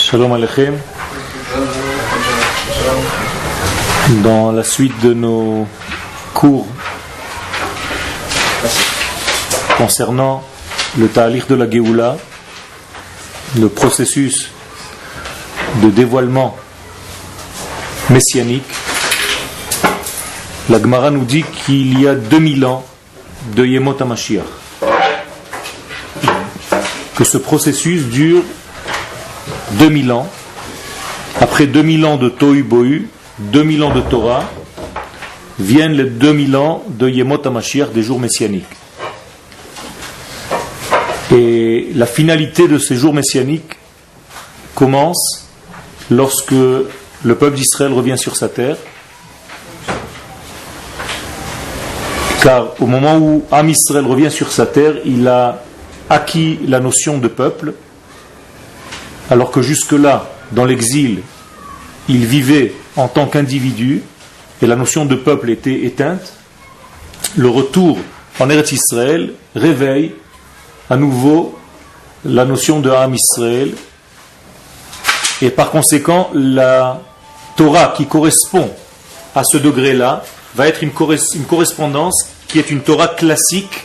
Shalom Aleichem. Dans la suite de nos cours concernant le ta'alich de la Géoula, le processus de dévoilement messianique, la Gemara nous dit qu'il y a 2000 ans de Yemot HaMashiach, que ce processus dure 2000 ans. Après 2000 ans de Tohu Bohu, 2000 ans de Torah, viennent les 2000 ans de Yemot HaMashiach, des jours messianiques. Et la finalité de ces jours messianiques commence lorsque le peuple d'Israël revient sur sa terre. Car au moment où Am Israël revient sur sa terre, il a acquis la notion de peuple, alors que jusque-là, dans l'exil, il vivait en tant qu'individu et la notion de peuple était éteinte. Le retour en Eretz Israël réveille à nouveau la notion de Am Israël, et par conséquent la Torah qui correspond à ce degré-là va être une correspondance qui est une Torah classique,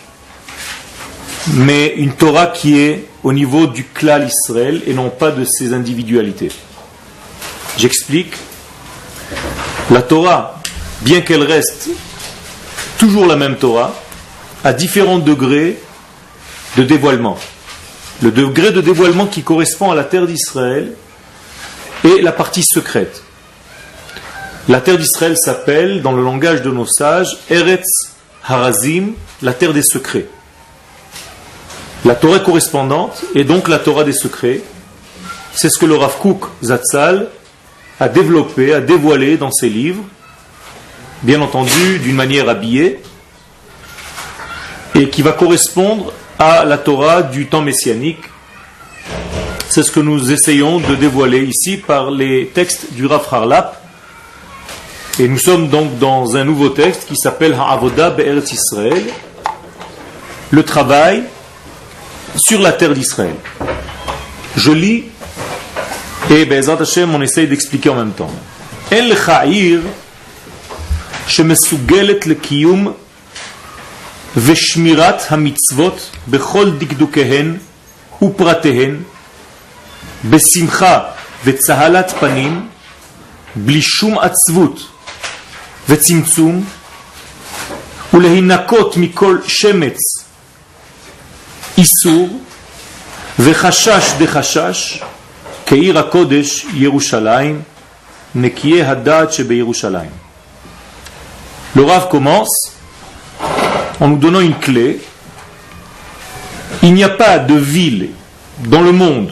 mais une Torah qui est au niveau du Klal Israël et non pas de ses individualités. J'explique. La Torah, bien qu'elle reste toujours la même Torah, a différents degrés de dévoilement. Le degré de dévoilement qui correspond à la terre d'Israël est la partie secrète. La terre d'Israël s'appelle, dans le langage de nos sages, Eretz Harazim, la terre des secrets. La Torah correspondante est donc la Torah des secrets. C'est ce que le Rav Kook Zatzal a développé, a dévoilé dans ses livres, bien entendu d'une manière habillée, et qui va correspondre à la Torah du temps messianique. C'est ce que nous essayons de dévoiler ici par les textes du Rav Harlap. Et nous sommes donc dans un nouveau texte qui s'appelle Ha'avoda Be'eretz Israël, le travail sur la terre d'Israël. Je lis et Be'ezrat Hashem on essaye d'expliquer en même temps. En l'cha'ir shemesugelet lekiyum veshmirat hamitzvot bechol dikdukehen upratehen besimcha vetzahalat panim bli shum atzvut vetzimtzum ulehinakot mikol shemetz איסור וחשש דחשש כעיר הקודש ירושלים נקיי הדעת שבירושלים. Le Rav commence en nous donnant une clé. Il n'y a pas de ville dans le monde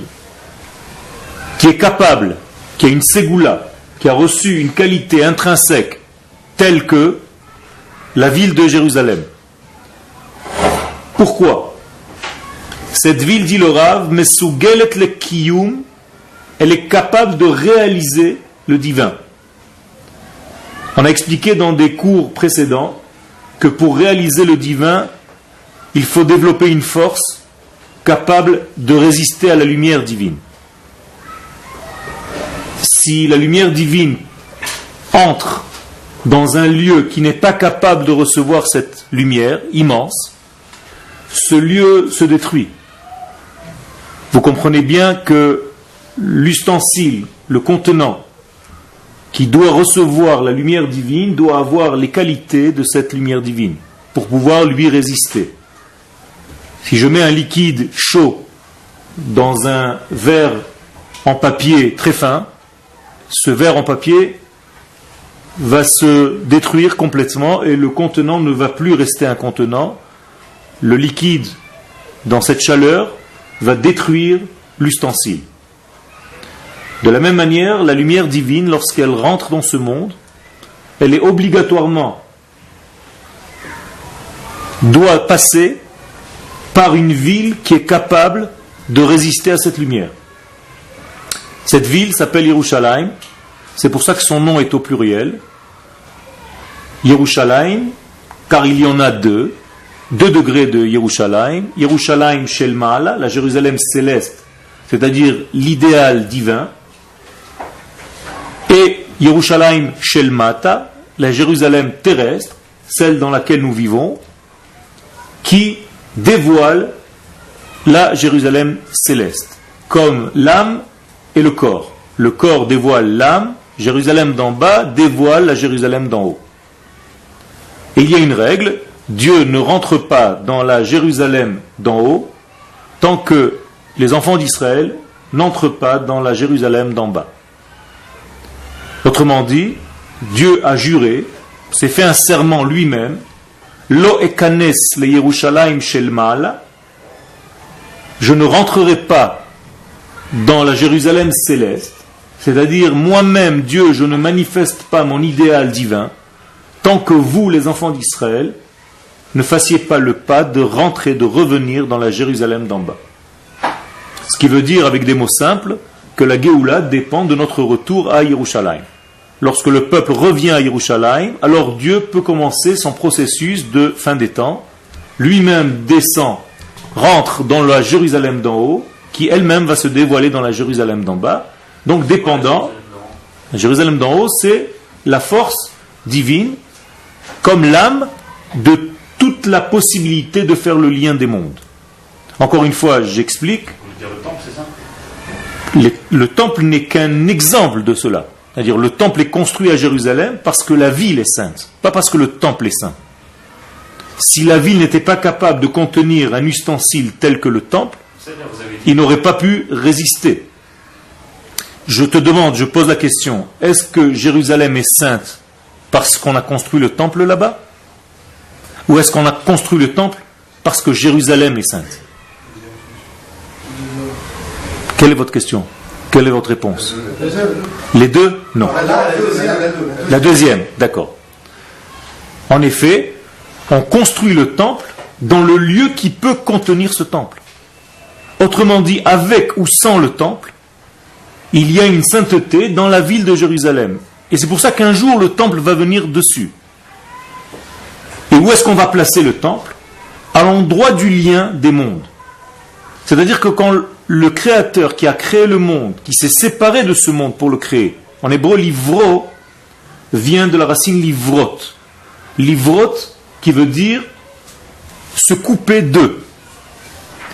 qui est capable, qui a une ségoula, qui a reçu une qualité intrinsèque telle que la ville de Jérusalem. Pourquoi? Cette ville, dit le Rav, Mesugelet le Kiyum, elle est capable de réaliser le divin. On a expliqué dans des cours précédents que pour réaliser le divin, il faut développer une force capable de résister à la lumière divine. Si la lumière divine entre dans un lieu qui n'est pas capable de recevoir cette lumière immense, ce lieu se détruit. Vous comprenez bien que l'ustensile, le contenant, qui doit recevoir la lumière divine, doit avoir les qualités de cette lumière divine, pour pouvoir lui résister. Si je mets un liquide chaud dans un verre en papier très fin, ce verre en papier va se détruire complètement et le contenant ne va plus rester un contenant. Le liquide, dans cette chaleur, va détruire l'ustensile. De la même manière, la lumière divine, lorsqu'elle rentre dans ce monde, elle est obligatoirement doit passer par une ville qui est capable de résister à cette lumière. Cette ville s'appelle Yerushalayim, c'est pour ça que son nom est au pluriel. Yerushalayim, car il y en a deux degrés de Yerushalayim. Yerushalayim Shel Ma'ala, la Jérusalem céleste, c'est-à-dire l'idéal divin, Yerushalayim shel mata, la Jérusalem terrestre, celle dans laquelle nous vivons, qui dévoile la Jérusalem céleste, comme l'âme et le corps. Le corps dévoile l'âme, Jérusalem d'en bas dévoile la Jérusalem d'en haut. Et il y a une règle, Dieu ne rentre pas dans la Jérusalem d'en haut tant que les enfants d'Israël n'entrent pas dans la Jérusalem d'en bas. Autrement dit, Dieu a juré, s'est fait un serment lui-même, Lo ekanes le Yerushalayim shel ma'ala, je ne rentrerai pas dans la Jérusalem céleste, c'est-à-dire moi-même, Dieu, je ne manifeste pas mon idéal divin, tant que vous, les enfants d'Israël, ne fassiez pas le pas de rentrer, de revenir dans la Jérusalem d'en bas. Ce qui veut dire, avec des mots simples, que la Géoula dépend de notre retour à Yerushalayim. Lorsque le peuple revient à Yerushalayim, alors Dieu peut commencer son processus de fin des temps. Lui-même descend, rentre dans la Jérusalem d'en haut, qui elle-même va se dévoiler dans la Jérusalem d'en bas. Donc dépendant, la Jérusalem d'en haut, c'est la force divine, comme l'âme de toute la possibilité de faire le lien des mondes. Encore une fois, j'explique. Le temple n'est qu'un exemple de cela. C'est-à-dire le temple est construit à Jérusalem parce que la ville est sainte, pas parce que le temple est saint. Si la ville n'était pas capable de contenir un ustensile tel que le temple, il n'aurait pas pu résister. Je te demande, je pose la question, est-ce que Jérusalem est sainte parce qu'on a construit le temple là-bas? Ou est-ce qu'on a construit le temple parce que Jérusalem est sainte? Quelle est votre question? Quelle est votre réponse? Les deux? Non. La deuxième, d'accord. En effet, on construit le temple dans le lieu qui peut contenir ce temple. Autrement dit, avec ou sans le temple, il y a une sainteté dans la ville de Jérusalem. Et c'est pour ça qu'un jour le temple va venir dessus. Et où est-ce qu'on va placer le temple? À l'endroit du lien des mondes. C'est-à-dire que quand le créateur qui a créé le monde, qui s'est séparé de ce monde pour le créer, en hébreu, livro vient de la racine livrot. Livrot qui veut dire se couper d'eux,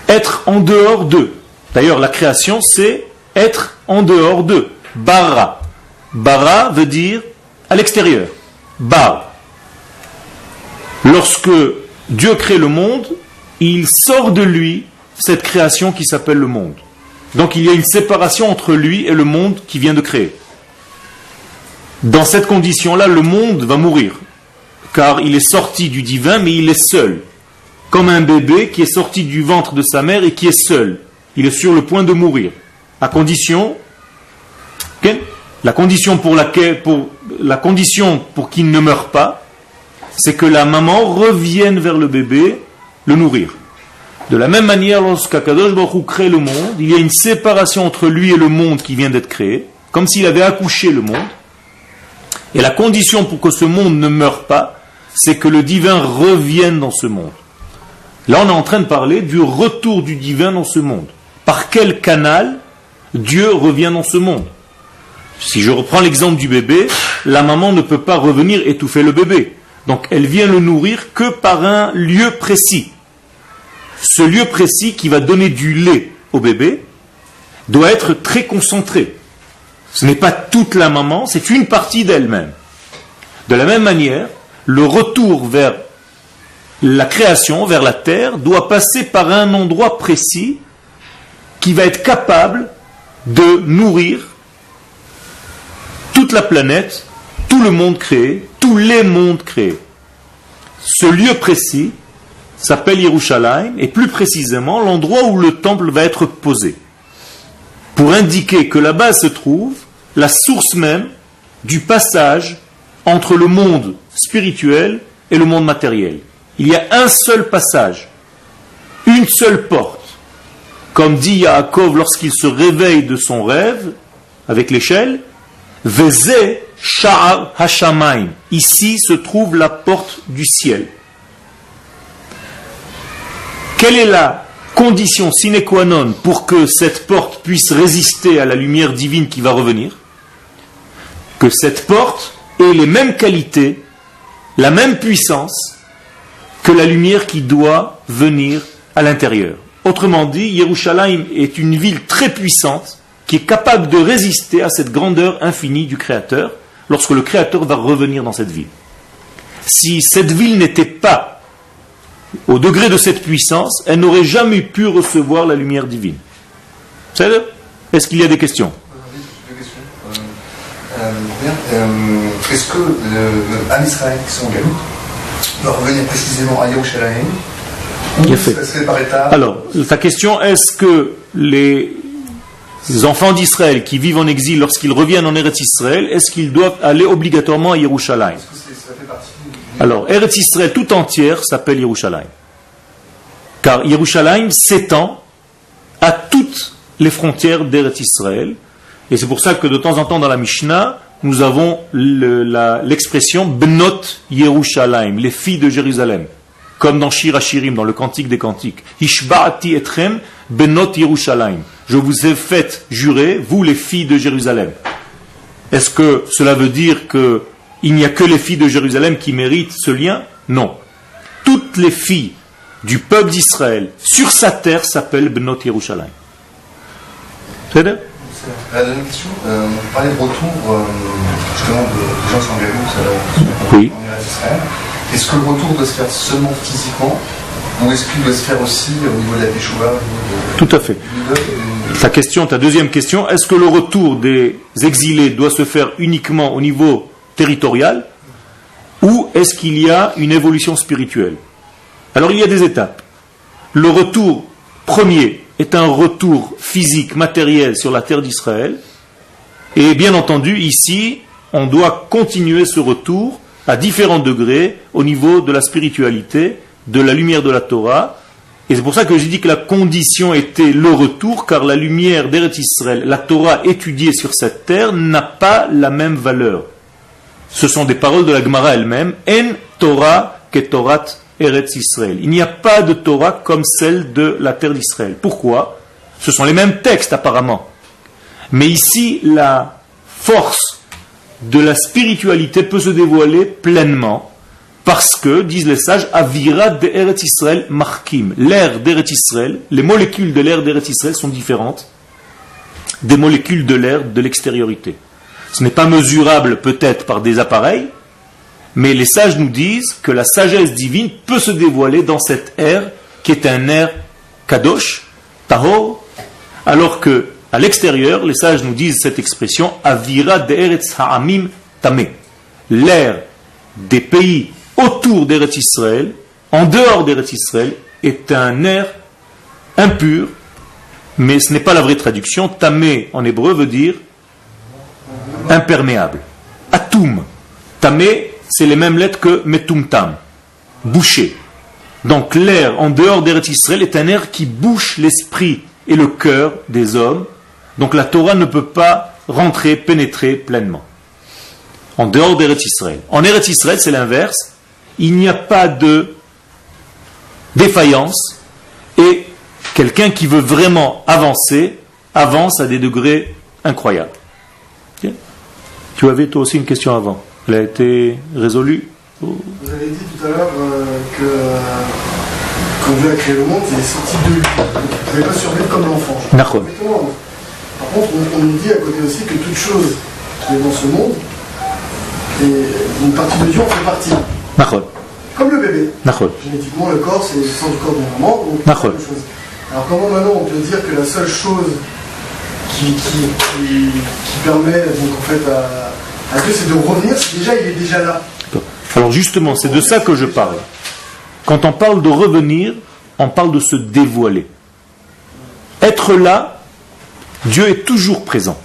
être en dehors d'eux. D'ailleurs, la création, c'est être en dehors d'eux. Bara. Bara veut dire à l'extérieur. Bar. Lorsque Dieu crée le monde, il sort de lui cette création qui s'appelle le monde. Donc il y a une séparation entre lui et le monde qu'il vient de créer. Dans cette condition-là, le monde va mourir, car il est sorti du divin, mais il est seul. Comme un bébé qui est sorti du ventre de sa mère et qui est seul. Il est sur le point de mourir. À condition, la condition pour qu'il ne meure pas, c'est que la maman revienne vers le bébé, le nourrir. De la même manière, lorsqu'Akadosh Baruch Hu crée le monde, il y a une séparation entre lui et le monde qui vient d'être créé, comme s'il avait accouché le monde. Et la condition pour que ce monde ne meure pas, c'est que le divin revienne dans ce monde. Là, on est en train de parler du retour du divin dans ce monde. Par quel canal Dieu revient dans ce monde? Si je reprends l'exemple du bébé, la maman ne peut pas revenir étouffer le bébé. Donc elle vient le nourrir que par un lieu précis. Ce lieu précis qui va donner du lait au bébé doit être très concentré. Ce n'est pas toute la maman, c'est une partie d'elle-même. De la même manière, le retour vers la création, vers la terre, doit passer par un endroit précis qui va être capable de nourrir toute la planète, tout le monde créé, tous les mondes créés. Ce lieu précis s'appelle Yerushalayim, et plus précisément l'endroit où le temple va être posé, pour indiquer que là-bas se trouve la source même du passage entre le monde spirituel et le monde matériel. Il y a un seul passage, une seule porte. Comme dit Yaakov lorsqu'il se réveille de son rêve, avec l'échelle, Veze Sha'ar Hashamayim. Ici se trouve la porte du ciel. Quelle est la condition sine qua non pour que cette porte puisse résister à la lumière divine qui va revenir? Que que cette porte ait les mêmes qualités, la même puissance que la lumière qui doit venir à l'intérieur. Autrement dit, Yerushalayim est une ville très puissante qui est capable de résister à cette grandeur infinie du Créateur lorsque le Créateur va revenir dans cette ville. Si cette ville n'était pas au degré de cette puissance, elle n'aurait jamais pu recevoir la lumière divine. Est-ce qu'il y a des questions? Oui, deux questions. Est-ce que l'Am Israël qui sont en Galoute doit revenir précisément à Yerushalayim? Bien fait. Alors, ta question, est-ce que les enfants d'Israël qui vivent en exil, lorsqu'ils reviennent en Eretz Israël, est-ce qu'ils doivent aller obligatoirement à Yerushalayim? Alors, Eretz Israël tout entière s'appelle Yerushalayim. Car Yerushalayim s'étend à toutes les frontières d'Eretz Israël. Et c'est pour ça que de temps en temps dans la Mishnah, nous avons l'expression Bnot Yerushalayim, les filles de Jérusalem. Comme dans Shir HaShirim, dans le Cantique des Cantiques. Hishba'ati etrem Bnot Yerushalayim. Je vous ai fait jurer, vous les filles de Jérusalem. Est-ce que cela veut dire qu'il n'y a que les filles de Jérusalem qui méritent ce lien? Non. Toutes les filles du peuple d'Israël sur sa terre s'appellent Bnot Yerushalayim. C'est vrai? La deuxième question, on parlait de retour justement des gens qui sont en Galoute oui. en Israël. Est-ce que le retour doit se faire seulement physiquement ou est-ce qu'il doit se faire aussi au niveau de la Teshuvah? Tout à fait. Ta deuxième question, est-ce que le retour des exilés doit se faire uniquement au niveau territorial ou est-ce qu'il y a une évolution spirituelle? Alors il y a des étapes. Le retour premier est un retour physique, matériel sur la terre d'Israël. Et bien entendu, ici, on doit continuer ce retour à différents degrés au niveau de la spiritualité, de la lumière de la Torah. Et c'est pour ça que j'ai dit que la condition était le retour, car la lumière d'Eretz Israël, la Torah étudiée sur cette terre, n'a pas la même valeur. Ce sont des paroles de la Gemara elle-même. En Torah ke Torat Eretz Israël. Il n'y a pas de Torah comme celle de la terre d'Israël. Pourquoi? Ce sont les mêmes textes apparemment. Mais ici, la force de la spiritualité peut se dévoiler pleinement parce que, disent les sages, Avira de Eretz Israël markim. L'air d'Eretz Israël, les molécules de l'air d'Eretz Israël sont différentes des molécules de l'air de l'extériorité. Ce n'est pas mesurable peut-être par des appareils, mais les sages nous disent que la sagesse divine peut se dévoiler dans cet air qui est un air kadosh, tahor, alors que à l'extérieur, les sages nous disent cette expression Avira de'eretz ha'amim tameh. L'air des pays autour d'Eretz Israël, en dehors d'Eretz Israël, est un air impur, mais ce n'est pas la vraie traduction. Tameh en hébreu veut dire imperméable. Atum. Tameh, c'est les mêmes lettres que metumtam, bouché. Donc l'air en dehors d'Eretz Israël est un air qui bouche l'esprit et le cœur des hommes. Donc la Torah ne peut pas rentrer, pénétrer pleinement. En dehors d'Eretz Israël. En Eretz Israël, c'est l'inverse. Il n'y a pas de défaillance et quelqu'un qui veut vraiment avancer, avance à des degrés incroyables. Okay. Tu avais toi aussi une question avant. Elle a été résolue. Vous avez dit tout à l'heure que quand Dieu a créé le monde, il est sorti de lui. Vous n'avez pas survécu comme l'enfant. D'accord. Par contre, on nous dit à côté aussi que toute chose qui est dans ce monde, et une partie de Dieu en fait partie. D'accord. Comme le bébé. D'accord. Génétiquement, le corps, c'est le sang du corps de la maman. Donc D'accord. Alors comment maintenant on peut dire que la seule chose qui permet donc en fait à Dieu, c'est de revenir, si déjà il est déjà là. Alors justement, c'est de ça que je parle. Quand on parle de revenir, on parle de se dévoiler. Être là, Dieu est toujours présent.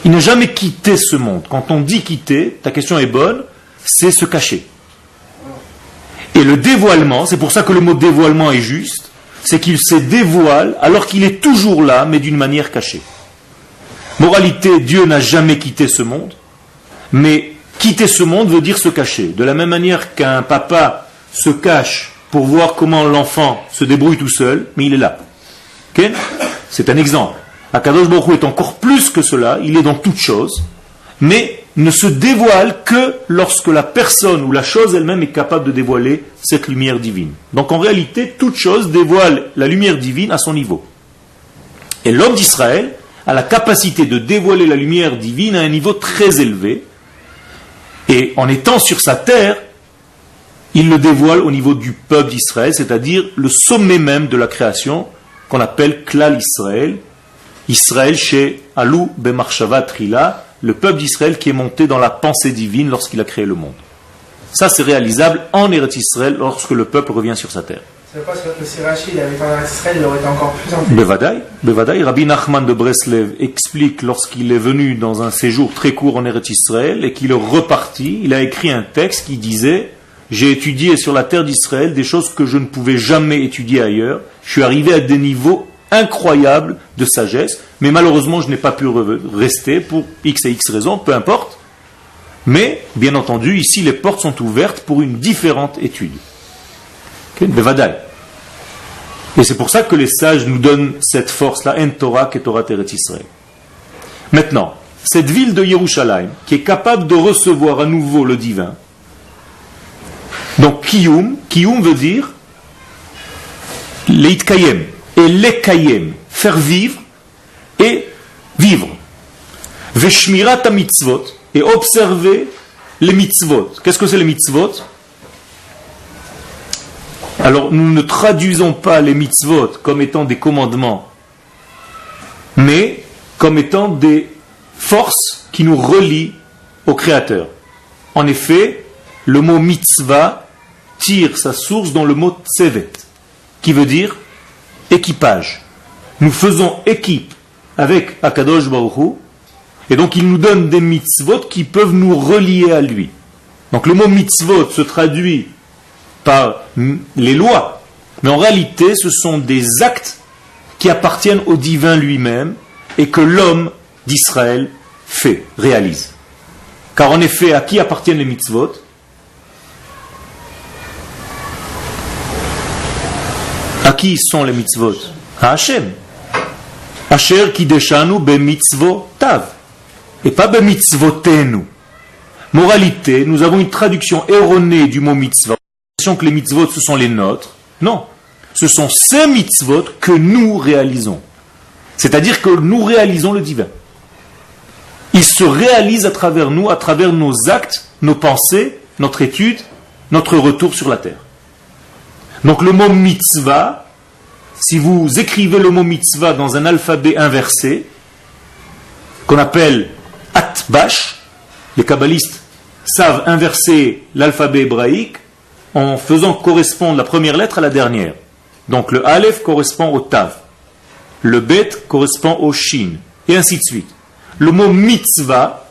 Il n'a jamais quitté ce monde. Quand on dit quitter, ta question est bonne, c'est se cacher. Et le dévoilement, c'est pour ça que le mot dévoilement est juste, c'est qu'il se dévoile alors qu'il est toujours là, mais d'une manière cachée. Moralité, Dieu n'a jamais quitté ce monde, mais quitter ce monde veut dire se cacher. De la même manière qu'un papa se cache pour voir comment l'enfant se débrouille tout seul, mais il est là. Okay? C'est un exemple. Akadosh Baruch Hu est encore plus que cela, il est dans toute chose, mais ne se dévoile que lorsque la personne ou la chose elle-même est capable de dévoiler cette lumière divine. Donc en réalité, toute chose dévoile la lumière divine à son niveau. Et l'homme d'Israël a la capacité de dévoiler la lumière divine à un niveau très élevé. Et en étant sur sa terre, il le dévoile au niveau du peuple d'Israël, c'est-à-dire le sommet même de la création, qu'on appelle Klal Israël. Israël chez Alou Bemarshava Trila, le peuple d'Israël qui est monté dans la pensée divine lorsqu'il a créé le monde. Ça, c'est réalisable en Eretz Israël lorsque le peuple revient sur sa terre. Ça veut pas dire que si Rachid avait été en Eretz Israël, il aurait été encore plus intelligent. Bevadaï. Rabbi Nachman de Breslev explique lorsqu'il est venu dans un séjour très court en Eretz Israël et qu'il est reparti, il a écrit un texte qui disait « J'ai étudié sur la terre d'Israël des choses que je ne pouvais jamais étudier ailleurs. Je suis arrivé à des niveaux incroyables de sagesse, mais malheureusement je n'ai pas pu rester pour X et X raisons, peu importe. Mais, bien entendu, ici les portes sont ouvertes pour une différente étude. » Bevadaï. Et c'est pour ça que les sages nous donnent cette force-là, En Torah, que Torah Eretz Israël. Maintenant, cette ville de Yerushalayim, qui est capable de recevoir à nouveau le divin, donc Kiyum veut dire Leitkayem, et Lekayem, faire vivre et vivre. Veshmirat mitzvot, et observer les mitzvot. Qu'est-ce que c'est les mitzvot? Alors, nous ne traduisons pas les mitzvot comme étant des commandements, mais comme étant des forces qui nous relient au Créateur. En effet, le mot mitzvah tire sa source dans le mot tsevet, qui veut dire équipage. Nous faisons équipe avec Akadosh Baruch Hu, et donc il nous donne des mitzvot qui peuvent nous relier à lui. Donc le mot mitzvot se traduit par les lois, mais en réalité ce sont des actes qui appartiennent au divin lui-même et que l'homme d'Israël réalise. Car en effet, à qui appartiennent les mitzvot? À qui sont les mitzvot? À Hachem. Asher kideshanu be mitzvotav et pas be mitzvotenu. Moralité, nous avons une traduction erronée du mot mitzvah. Que les mitzvot ce sont les nôtres. Non, ce sont ces mitzvot que nous réalisons. C'est-à-dire que nous réalisons le divin. Il se réalise à travers nous, à travers nos actes, nos pensées, notre étude, notre retour sur la terre. Donc le mot mitzvah, si vous écrivez le mot mitzvah dans un alphabet inversé, qu'on appelle atbash, les kabbalistes savent inverser l'alphabet hébraïque en faisant correspondre la première lettre à la dernière. Donc le Aleph correspond au Tav, le Bet correspond au Shin, et ainsi de suite. Le mot mitzvah,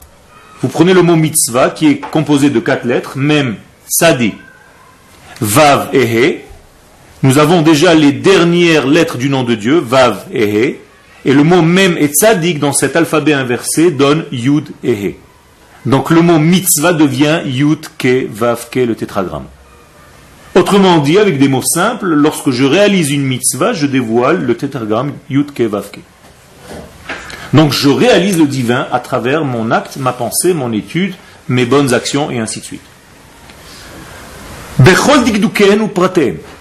vous prenez le mot mitzvah qui est composé de 4 lettres, Mem, Sadi, Vav et He. Nous avons déjà les dernières lettres du nom de Dieu, Vav et He, et le mot Mem et Tzadik dans cet alphabet inversé donne Yud et He. Donc le mot mitzvah devient Yud, Ke, Vav, Ke, le tétragramme. Autrement dit, avec des mots simples, lorsque je réalise une mitzvah, je dévoile le tétragramme Yud Ke Vav Ke. Donc je réalise le divin à travers mon acte, ma pensée, mon étude, mes bonnes actions et ainsi de suite.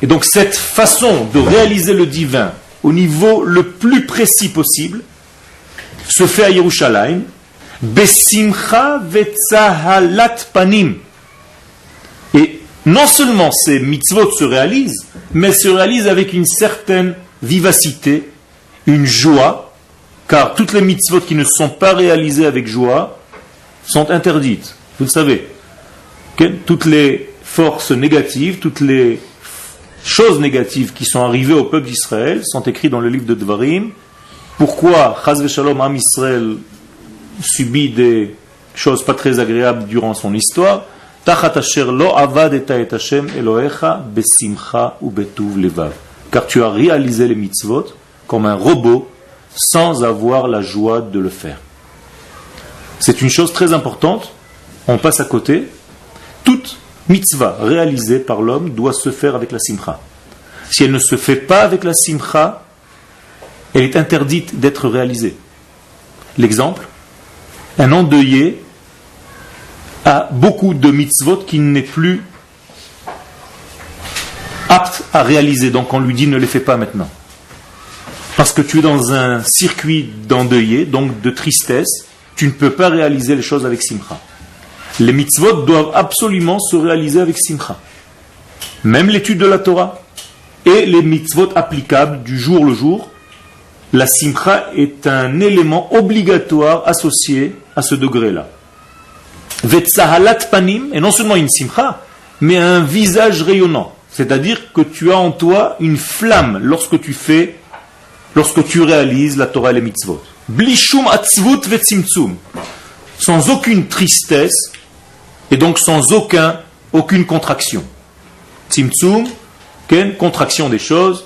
Et donc cette façon de réaliser le divin au niveau le plus précis possible se fait à Yerushalayim, Besimcha vetzahalat panim. Et non seulement ces mitzvot se réalisent, mais se réalisent avec une certaine vivacité, une joie, car toutes les mitzvot qui ne sont pas réalisées avec joie sont interdites. Vous le savez. Toutes les forces négatives, toutes les choses négatives qui sont arrivées au peuple d'Israël sont écrites dans le livre de Dvarim. Pourquoi Chaz v'Shalom Am Israël subit des choses pas très agréables durant son histoire? Car tu as réalisé les mitzvot comme un robot sans avoir la joie de le faire. C'est une chose très importante, on passe à côté. Toute mitzvah réalisée par l'homme doit se faire avec la simcha. Si elle ne se fait pas avec la simcha, elle est interdite d'être réalisée. L'exemple, un endeuillé a beaucoup de mitzvot qui n'est plus apte à réaliser. Donc on lui dit ne les fais pas maintenant. Parce que tu es dans un circuit d'endeuillé, donc de tristesse, tu ne peux pas réaliser les choses avec simcha. Les mitzvot doivent absolument se réaliser avec simcha. Même l'étude de la Torah et les mitzvot applicables du jour le jour, la simcha est un élément obligatoire associé à ce degré-là. Vetsahalat panim, et non seulement une simcha, mais un visage rayonnant. C'est-à-dire que tu as en toi une flamme lorsque tu réalises la Torah et les mitzvot. Blishum atzvut vetzimtzum. Sans aucune tristesse, et donc sans aucune contraction. Tzimtzum, contraction des choses.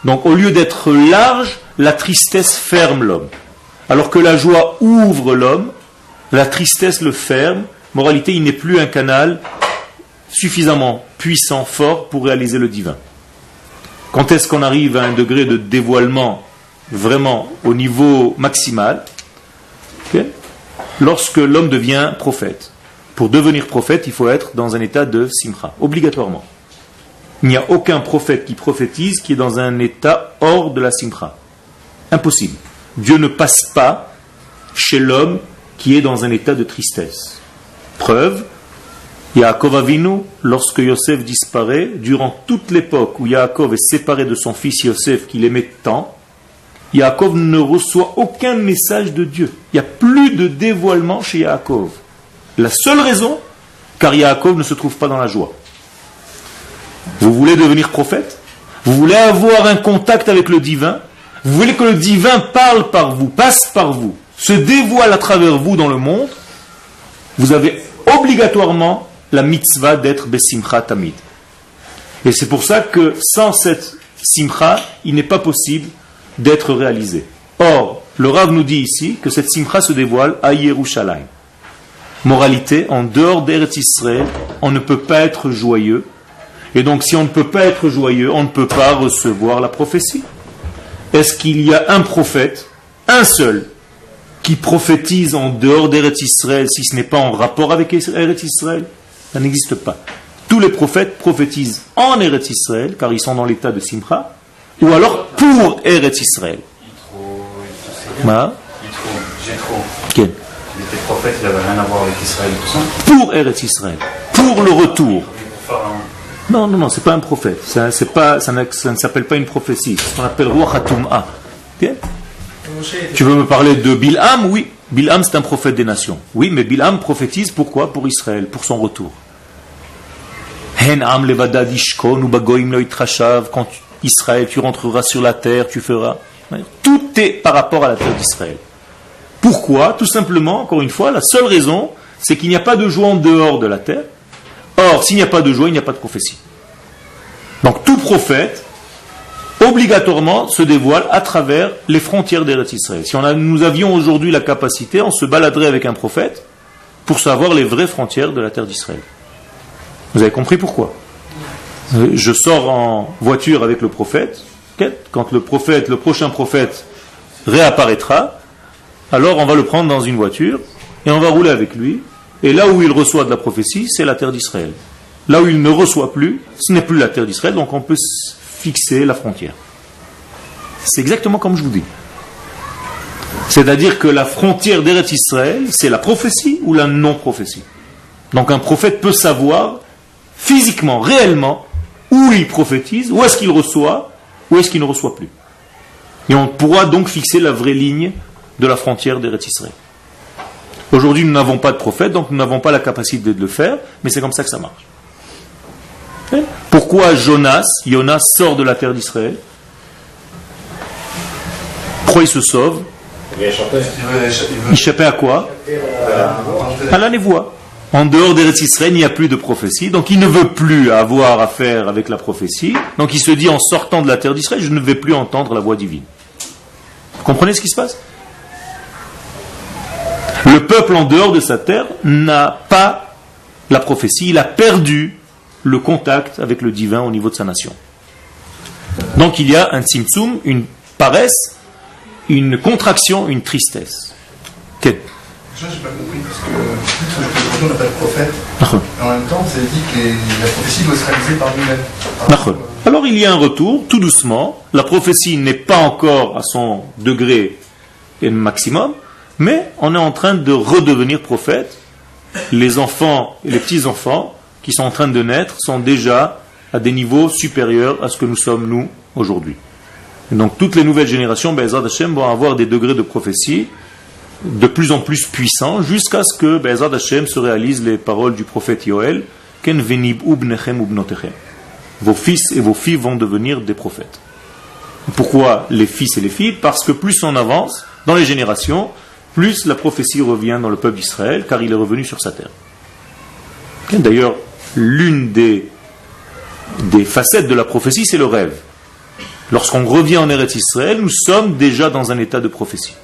Donc au lieu d'être large, la tristesse ferme l'homme. Alors que la joie ouvre l'homme, la tristesse le ferme. Moralité, il n'est plus un canal suffisamment puissant, fort pour réaliser le divin. Quand est-ce qu'on arrive à un degré de dévoilement vraiment au niveau maximal? Lorsque l'homme devient prophète. Pour devenir prophète, il faut être dans un état de simcha, obligatoirement. Il n'y a aucun prophète qui prophétise qui est dans un état hors de la simcha. Impossible. Dieu ne passe pas chez l'homme qui est dans un état de tristesse. Preuve, Yaakov Avinu, lorsque Yosef disparaît, durant toute l'époque où Yaakov est séparé de son fils Yosef qu'il aimait tant, Yaakov ne reçoit aucun message de Dieu. Il n'y a plus de dévoilement chez Yaakov. La seule raison, car Yaakov ne se trouve pas dans la joie. Vous voulez devenir prophète? Vous voulez avoir un contact avec le divin? Vous voulez que le divin parle par vous, passe par vous, se dévoile à travers vous dans le monde? Vous avez obligatoirement la mitzvah d'être besimcha tamid. Et c'est pour ça que sans cette simcha, il n'est pas possible d'être réalisé. Or, le Rav nous dit ici que cette simcha se dévoile à Yerushalayim. Moralité, en dehors d'Eretz Israël, on ne peut pas être joyeux. Et donc, si on ne peut pas être joyeux, on ne peut pas recevoir la prophétie. Est-ce qu'il y a un prophète, un seul, qui prophétise en dehors d'Eretz Israël, si ce n'est pas en rapport avec Eretz Israël? Ça n'existe pas. Tous les prophètes prophétisent en Eretz Israël, car ils sont dans l'état de Simcha, ou alors pour Eretz Israël. Il était prophète, il n'avait rien à voir avec Israël et tout ça. Pour Eretz Israël, pour le retour. Non, c'est pas un prophète. Ça ne s'appelle pas une prophétie. C'est ce qu'on appelle Ruach HaTum'a. Tu veux me parler de Bilham? Oui. Bilham, c'est un prophète des nations. Oui, mais Bilham prophétise pourquoi? Pour Israël, pour son retour. Quand Israël, tu rentreras sur la terre, tu feras. Tout est par rapport à la terre d'Israël. Pourquoi? Tout simplement, encore une fois, la seule raison, c'est qu'il n'y a pas de joie en dehors de la terre. Or, s'il n'y a pas de joie, il n'y a pas de prophétie. Donc, tout prophète, obligatoirement, se dévoile à travers les frontières d'Eretz Israël. Si nous avions aujourd'hui la capacité, on se baladerait avec un prophète pour savoir les vraies frontières de la terre d'Israël. Vous avez compris pourquoi? Je sors en voiture avec le prophète. Quand le prochain prophète réapparaîtra, alors on va le prendre dans une voiture et on va rouler avec lui. Et là où il reçoit de la prophétie, c'est la terre d'Israël. Là où il ne reçoit plus, ce n'est plus la terre d'Israël, donc on peut fixer la frontière. C'est exactement comme je vous dis. C'est-à-dire que la frontière d'Eretz Israël, c'est la prophétie ou la non-prophétie. Donc un prophète peut savoir physiquement, réellement, où il prophétise, où est-ce qu'il reçoit, où est-ce qu'il ne reçoit plus. Et on pourra donc fixer la vraie ligne de la frontière d'Eretz Israël. Aujourd'hui, nous n'avons pas de prophète, donc nous n'avons pas la capacité de le faire, mais c'est comme ça que ça marche. Pourquoi Jonas sort de la terre d'Israël? Pourquoi il se sauve? Il échappait à quoi? À la névoie. En dehors d'Eretz Israël, il n'y a plus de prophétie, donc il ne veut plus avoir affaire avec la prophétie, donc il se dit en sortant de la terre d'Israël, je ne vais plus entendre la voix divine. Vous comprenez ce qui se passe? Le peuple en dehors de sa terre n'a pas la prophétie, il a perdu le contact avec le divin au niveau de sa nation. Donc il y a un tzimtzum, une paresse, une contraction, une tristesse. Okay. Je n'ai pas compris, parce que on n'a pas de prophète. Et en même temps, vous avez dit que la prophétie doit se réaliser par nous-mêmes. Alors il y a un retour, tout doucement. La prophétie n'est pas encore à son degré maximum, mais on est en train de redevenir prophète. Les enfants et les petits-enfants qui sont en train de naître sont déjà à des niveaux supérieurs à ce que nous sommes, nous, aujourd'hui. Et donc toutes les nouvelles générations, Be'ezrat Hashem, vont avoir des degrés de prophétie de plus en plus puissants, jusqu'à ce que Be'ezrat Hashem se réalisent les paroles du prophète Yoël, Ken venib ubnechem ubnotechem. Vos fils et vos filles vont devenir des prophètes. Pourquoi les fils et les filles? Parce que plus on avance dans les générations, plus la prophétie revient dans le peuple d'Israël, car il est revenu sur sa terre. D'ailleurs, l'une des facettes de la prophétie, c'est le rêve. Lorsqu'on revient en Eretz Israël, nous sommes déjà dans un état de prophétie.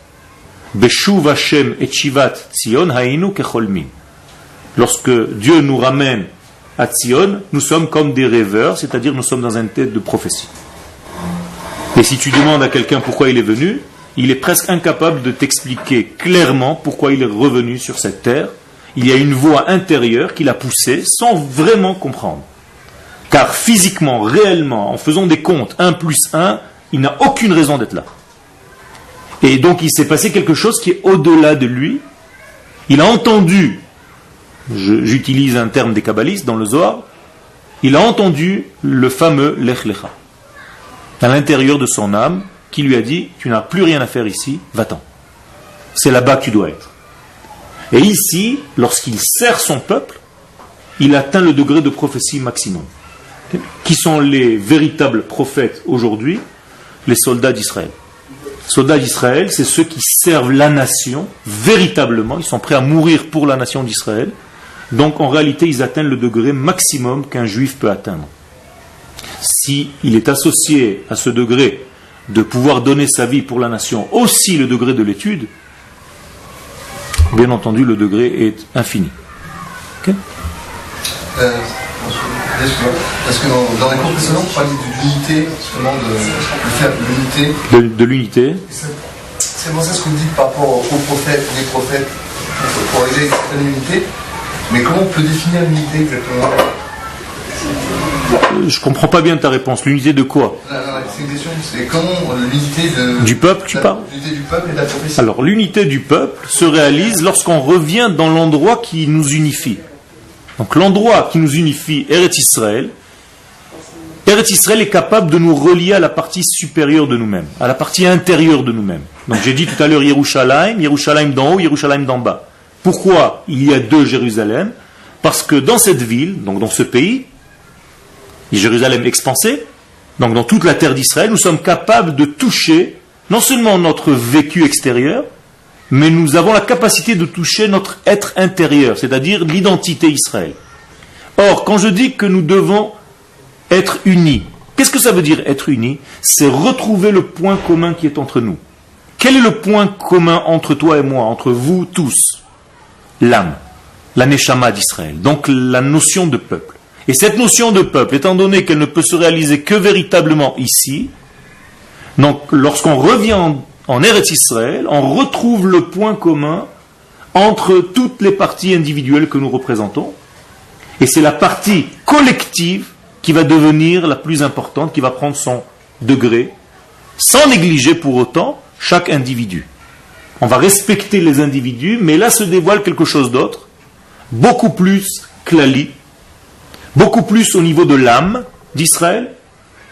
Beshuv Hashem et Shivat Tzion hainu kecholmin. Lorsque Dieu nous ramène à Tzion, nous sommes comme des rêveurs, c'est-à-dire nous sommes dans un état de prophétie. Et si tu demandes à quelqu'un pourquoi il est venu, il est presque incapable de t'expliquer clairement pourquoi il est revenu sur cette terre. Il y a une voix intérieure qui l'a poussé sans vraiment comprendre. Car physiquement, réellement, en faisant des comptes, 1 plus 1, il n'a aucune raison d'être là. Et donc il s'est passé quelque chose qui est au-delà de lui. Il a entendu, j'utilise un terme des kabbalistes dans le Zohar, il a entendu le fameux Lech Lecha à l'intérieur de son âme, qui lui a dit, tu n'as plus rien à faire ici, va-t'en. C'est là-bas que tu dois être. Et ici, lorsqu'il sert son peuple, il atteint le degré de prophétie maximum. Qui sont les véritables prophètes aujourd'hui? Les soldats d'Israël. Les soldats d'Israël, c'est ceux qui servent la nation véritablement, ils sont prêts à mourir pour la nation d'Israël. Donc en réalité, ils atteignent le degré maximum qu'un juif peut atteindre. Si il est associé à ce degré de pouvoir donner sa vie pour la nation, aussi le degré de l'étude, bien entendu, le degré est infini. Okay? Parce que dans les cours précédents, on parlait de l'unité, justement, de faire l'unité. De l'unité. C'est pour ça ce que vous dites par rapport aux prophètes, les prophètes, pour arriver à une certaine unité. Mais comment on peut définir l'unité exactement? Je comprends pas bien ta réponse. L'unité de quoi? C'est une question. C'est comment l'unité du peuple, tu parles? L'unité du peuple et de la prophétie. Alors, l'unité du peuple se réalise lorsqu'on revient dans l'endroit qui nous unifie. Donc, l'endroit qui nous unifie, Eretz Israël est capable de nous relier à la partie supérieure de nous-mêmes, à la partie intérieure de nous-mêmes. Donc, j'ai dit tout à l'heure Yerushalayim d'en haut, Yerushalayim d'en bas. Pourquoi il y a 2 Jérusalem? Parce que dans cette ville, donc dans ce pays, Jérusalem expansée, donc dans toute la terre d'Israël, nous sommes capables de toucher non seulement notre vécu extérieur, mais nous avons la capacité de toucher notre être intérieur, c'est-à-dire l'identité Israël. Or, quand je dis que nous devons être unis, qu'est-ce que ça veut dire être unis? C'est retrouver le point commun qui est entre nous. Quel est le point commun entre toi et moi, entre vous tous? L'âme, la neshama d'Israël, donc la notion de peuple. Et cette notion de peuple, étant donné qu'elle ne peut se réaliser que véritablement ici, donc lorsqu'on revient en Eretz Israël, on retrouve le point commun entre toutes les parties individuelles que nous représentons. Et c'est la partie collective qui va devenir la plus importante, qui va prendre son degré, sans négliger pour autant chaque individu. On va respecter les individus, mais là se dévoile quelque chose d'autre, beaucoup plus klali, beaucoup plus au niveau de l'âme d'Israël,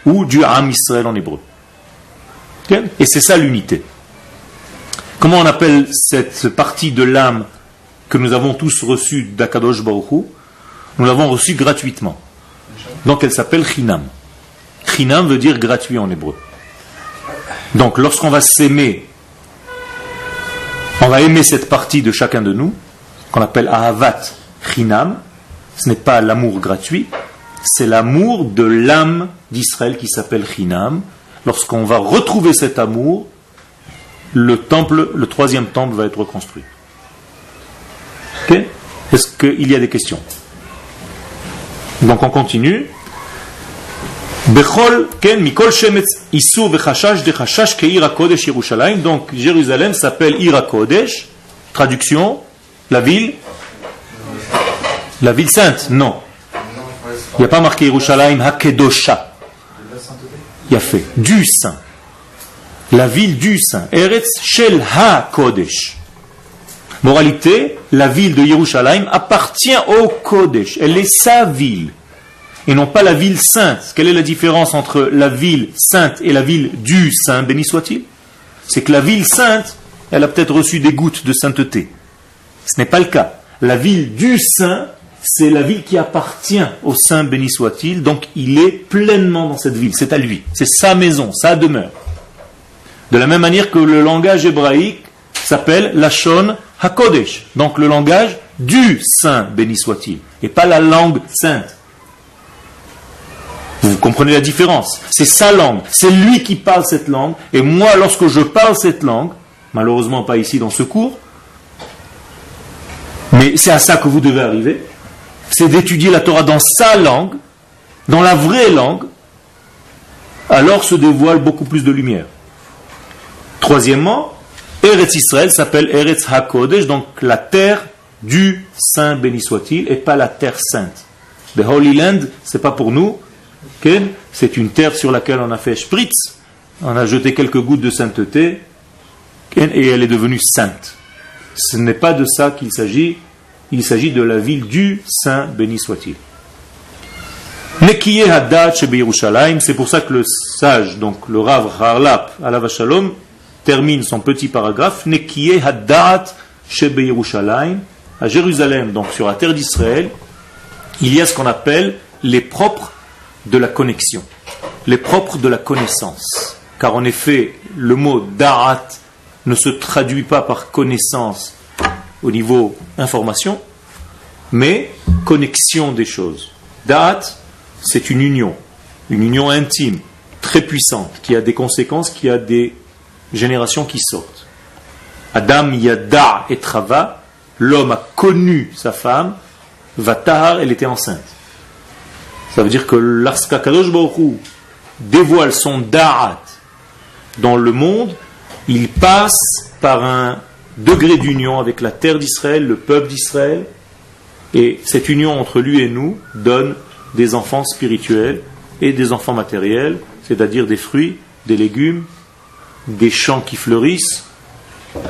ou du Am Israël en hébreu. Okay? Et c'est ça l'unité. Comment on appelle cette partie de l'âme que nous avons tous reçue d'Akadosh Baruch Hu? Nous l'avons reçue gratuitement. Donc elle s'appelle Chinam. Chinam veut dire gratuit en hébreu. Donc lorsqu'on va s'aimer, on va aimer cette partie de chacun de nous, qu'on appelle Ahavat Chinam. Ce n'est pas l'amour gratuit, c'est l'amour de l'âme d'Israël qui s'appelle Chinam. Lorsqu'on va retrouver cet amour, le 3e temple va être reconstruit. Ok? Est-ce qu'il y a des questions? Donc on continue. Donc Jérusalem s'appelle Ira Kodesh. Traduction, La ville sainte, non. Il n'y a pas marqué Yerushalayim HaKedosha. Il y a fait du saint. La ville du saint. Eretz Shel HaKodesh. Moralité, la ville de Yerushalayim appartient au Kodesh. Elle est sa ville. Et non pas la ville sainte. Quelle est la différence entre la ville sainte et la ville du saint, béni soit-il? C'est que la ville sainte, elle a peut-être reçu des gouttes de sainteté. Ce n'est pas le cas. La ville du saint, c'est la ville qui appartient au saint, béni soit-il. Donc il est pleinement dans cette ville. C'est à lui. C'est sa maison, sa demeure. De la même manière que le langage hébraïque s'appelle Lashon HaKodesh. Donc le langage du saint, béni soit-il. Et pas la langue sainte. Vous comprenez la différence? C'est sa langue, c'est lui qui parle cette langue, et moi, lorsque je parle cette langue, malheureusement pas ici dans ce cours, mais c'est à ça que vous devez arriver, c'est d'étudier la Torah dans sa langue, dans la vraie langue, alors se dévoile beaucoup plus de lumière. Troisièmement, Eretz Israël s'appelle Eretz HaKodesh, donc la terre du Saint béni soit-il, et pas la terre sainte. The Holy Land, c'est pas pour nous. C'est une terre sur laquelle on a fait spritz, on a jeté quelques gouttes de sainteté et elle est devenue sainte. Ce n'est pas de ça qu'il s'agit, il s'agit de la ville du Saint, béni soit-il. Nekiye Hadat Shebe Yerushalayim, c'est pour ça que le sage, donc le Rav Harlap, alav Shalom, termine son petit paragraphe, Nekiye Hadat Shebe Yerushalayim, à Jérusalem, donc sur la terre d'Israël, il y a ce qu'on appelle les propres de la connexion, les propres de la connaissance. Car en effet, le mot da'at ne se traduit pas par connaissance au niveau information, mais connexion des choses. Da'at, c'est une union intime, très puissante, qui a des conséquences, qui a des générations qui sortent. Adam yada et trava, l'homme a connu sa femme, Vatahar, elle était enceinte. Ça veut dire que lorsqu'Akadosh Baruch Hu dévoile son da'at dans le monde, il passe par un degré d'union avec la terre d'Israël, le peuple d'Israël, et cette union entre lui et nous donne des enfants spirituels et des enfants matériels, c'est-à-dire des fruits, des légumes, des champs qui fleurissent,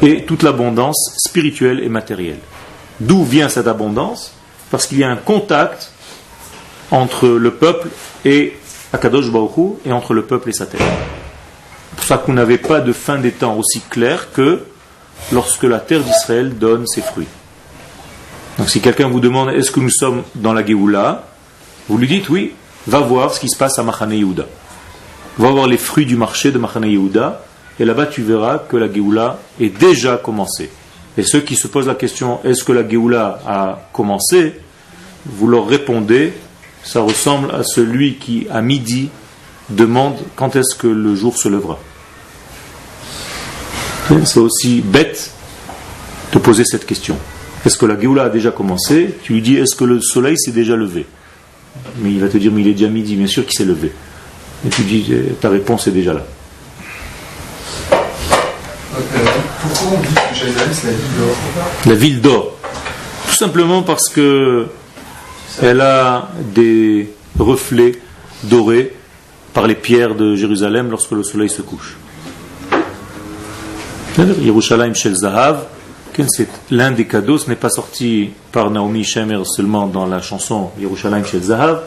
et toute l'abondance spirituelle et matérielle. D'où vient cette abondance? Parce qu'il y a un contact entre le peuple et Akadosh Baruch Hu, et entre le peuple et sa terre. C'est pour ça que vous n'avez pas de fin des temps aussi claire que lorsque la terre d'Israël donne ses fruits. Donc si quelqu'un vous demande est-ce que nous sommes dans la Géoula, vous lui dites oui, va voir ce qui se passe à Machane Yehuda. Va voir les fruits du marché de Machane Yehuda, et là-bas tu verras que la Géoula est déjà commencée. Et ceux qui se posent la question est-ce que la Géoula a commencé, vous leur répondez ça ressemble à celui qui, à midi, demande quand est-ce que le jour se lèvera. C'est aussi bête de poser cette question. Est-ce que la Géoula a déjà commencé? Tu lui dis, est-ce que le soleil s'est déjà levé? Mais il va te dire, mais il est déjà midi, bien sûr qu'il s'est levé. Et tu dis, ta réponse est déjà là. Pourquoi on dit que Jérusalem c'est la ville d'or? La ville d'or. Tout simplement parce que elle a des reflets dorés par les pierres de Jérusalem lorsque le soleil se couche. Yerushalayim Shel Zahav, c'est l'un des cadeaux, ce n'est pas sorti par Naomi Shemer seulement dans la chanson Yerushalayim Shel Zahav,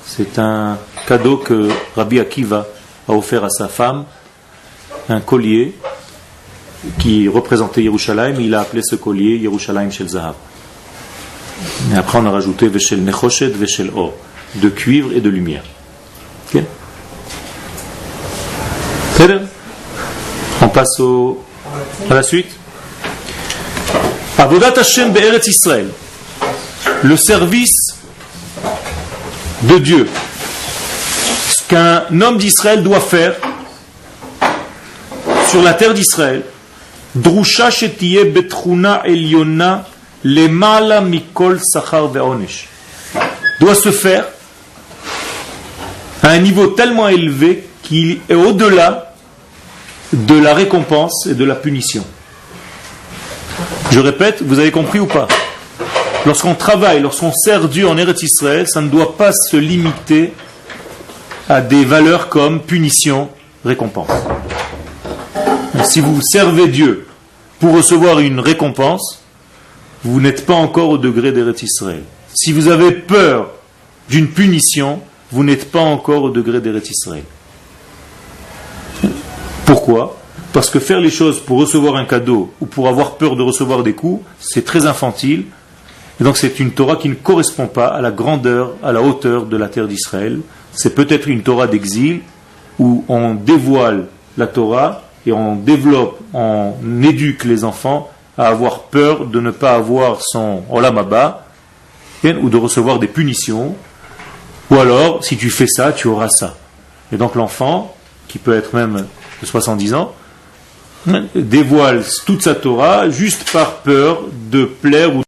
c'est un cadeau que Rabbi Akiva a offert à sa femme, un collier qui représentait Yerushalayim, il a appelé ce collier Yerushalayim Shel Zahav. Et après on a rajouté Veshel Nechoshet, Veshel Or, de cuivre et de lumière. Okay. On passe à la suite. Avodat Hashem be'eretz Israël. Le service de Dieu. Ce qu'un homme d'Israël doit faire sur la terre d'Israël. Drusha shetiye betruna eliona lemala mikol sachar ve'onesh. Doit se faire à un niveau tellement élevé qu'il est au-delà de la récompense et de la punition. Je répète, vous avez compris ou pas? Lorsqu'on travaille, lorsqu'on sert Dieu en Eretz Israël, ça ne doit pas se limiter à des valeurs comme punition, récompense. Si vous servez Dieu pour recevoir une récompense, vous n'êtes pas encore au degré d'Eretz Israël. Si vous avez peur d'une punition, vous n'êtes pas encore au degré d'Eretz Israël. Pourquoi? Parce que faire les choses pour recevoir un cadeau ou pour avoir peur de recevoir des coups, c'est très infantile. Et donc c'est une Torah qui ne correspond pas à la grandeur, à la hauteur de la terre d'Israël. C'est peut-être une Torah d'exil où on dévoile la Torah et on développe, on éduque les enfants à avoir peur de ne pas avoir son Olam Haba ou de recevoir des punitions. Ou alors, si tu fais ça, tu auras ça. Et donc l'enfant, qui peut être même de 70 ans, dévoile toute sa Torah juste par peur de plaire ou de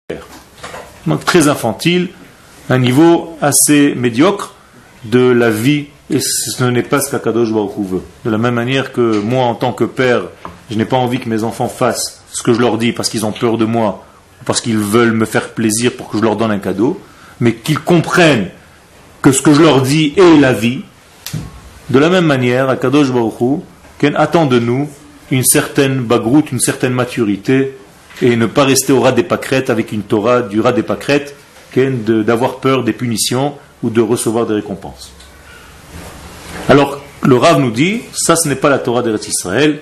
plaire. Donc très infantile, un niveau assez médiocre de la vie, et ce n'est pas ce qu'Akadosh Baruch Hu veut. De la même manière que moi, en tant que père, je n'ai pas envie que mes enfants fassent ce que je leur dis parce qu'ils ont peur de moi, parce qu'ils veulent me faire plaisir pour que je leur donne un cadeau, mais qu'ils comprennent que ce que je leur dis est la vie. De la même manière, Akadosh Baruch Hu attend de nous une certaine bagroute, une certaine maturité, et ne pas rester au ras des pâquerettes avec une Torah du ras des pâquerettes, d'avoir peur des punitions ou de recevoir des récompenses. Alors, le Rav nous dit, ça ce n'est pas la Torah d'Eretz Israël,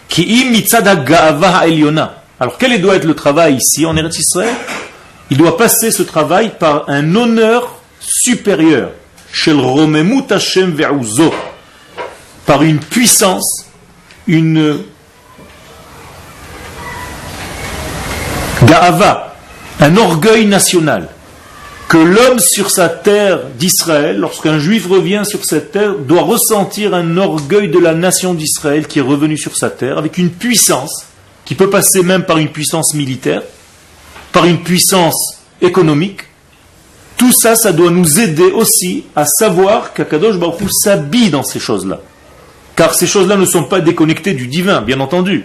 qui mitzad ha'ga'ava ha'elyona. Alors, quel doit être le travail ici en Eretz Israël? Il doit passer ce travail par un honneur supérieur, shel romemut Hashem ve'uzo, par une puissance, une ga'ava, un orgueil national, que l'homme sur sa terre d'Israël, lorsqu'un juif revient sur cette terre, doit ressentir un orgueil de la nation d'Israël qui est revenue sur sa terre, avec une puissance qui peut passer même par une puissance militaire, par une puissance économique. Tout ça, ça doit nous aider aussi à savoir qu'Akadosh Baruch Hu s'habille dans ces choses-là. Car ces choses-là ne sont pas déconnectées du divin, bien entendu.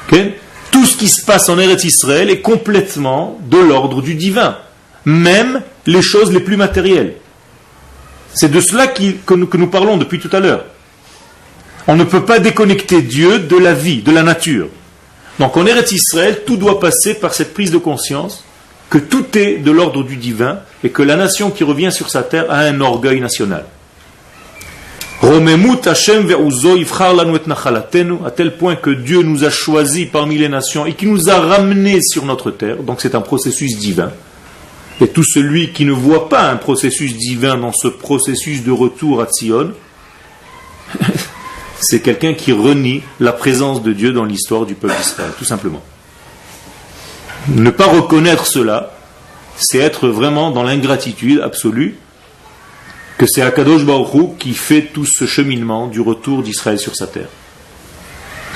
Okay? Tout ce qui se passe en Eretz Israël est complètement de l'ordre du divin. Même les choses les plus matérielles. C'est de cela que nous parlons depuis tout à l'heure. On ne peut pas déconnecter Dieu de la vie, de la nature. Donc en Eretz Israël, tout doit passer par cette prise de conscience que tout est de l'ordre du divin et que la nation qui revient sur sa terre a un orgueil national. Romemut Hashem ve'uzo yivchar lanu et nachalatenu, à tel point que Dieu nous a choisis parmi les nations et qui nous a ramenés sur notre terre. Donc c'est un processus divin. Et tout celui qui ne voit pas un processus divin dans ce processus de retour à Tzion, c'est quelqu'un qui renie la présence de Dieu dans l'histoire du peuple d'Israël, tout simplement. Ne pas reconnaître cela, c'est être vraiment dans l'ingratitude absolue, que c'est Akadosh Baruch Hu qui fait tout ce cheminement du retour d'Israël sur sa terre.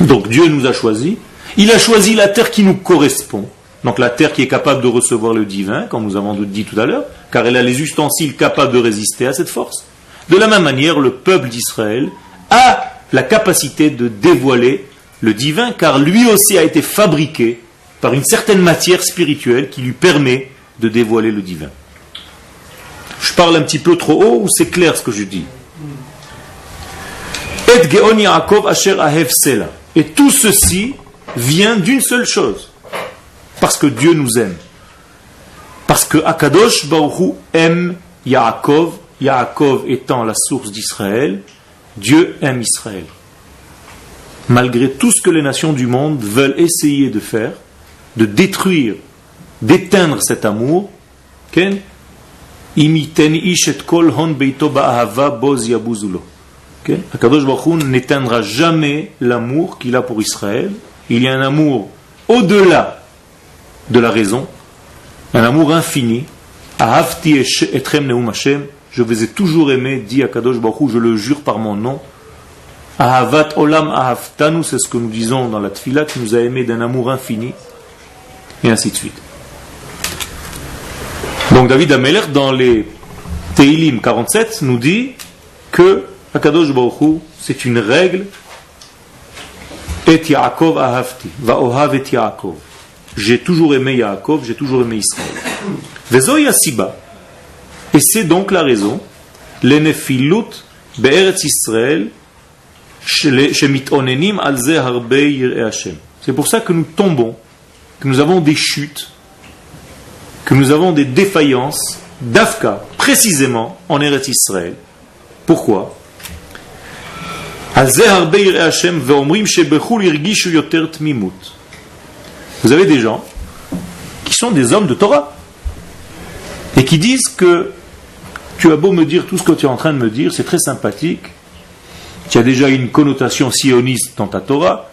Donc Dieu nous a choisis, il a choisi la terre qui nous correspond, donc la terre qui est capable de recevoir le divin, comme nous avons dit tout à l'heure, car elle a les ustensiles capables de résister à cette force. De la même manière, le peuple d'Israël a la capacité de dévoiler le divin, car lui aussi a été fabriqué par une certaine matière spirituelle qui lui permet de dévoiler le divin. Je parle un petit peu trop haut ou c'est clair ce que je dis? Et Geon Yaakov Asher Ahev Sela. Et tout ceci vient d'une seule chose. Parce que Dieu nous aime. Parce que Akadosh Baruch Hu aime Yaakov, Yaakov étant la source d'Israël, Dieu aime Israël. Malgré tout ce que les nations du monde veulent essayer de faire, de détruire, d'éteindre cet amour, Ken Akadosh Baruch Hu n'éteindra jamais l'amour qu'il a pour Israël. Il y a un amour au-delà de la raison, un amour infini. Ahavti etrem neum Hashem. Je vous ai toujours aimé, dit Akadosh Baruch Hu, je le jure par mon nom. Ahavat olam ahavtanu, c'est ce que nous disons dans la Tfila, qui nous a aimé d'un amour infini, et ainsi de suite. Donc David Ameler, dans les Teilim 47, nous dit que Akadosh Baruch Hu, c'est une règle Et Yaakov ahavti, va'ohav et Yaakov. J'ai toujours aimé Yaakov, j'ai toujours aimé Israël. Vezoy asiba. Et c'est donc la raison, l'enefilut be'eretz Israël, shemitonenim al ze harbe yir'e Hashem. C'est pour ça que nous tombons, que nous avons des chutes, que nous avons des défaillances, d'Afka, précisément en Eretz Israël. Pourquoi? Vous avez des gens qui sont des hommes de Torah et qui disent que tu as beau me dire tout ce que tu es en train de me dire, c'est très sympathique, tu as déjà une connotation sioniste dans ta Torah,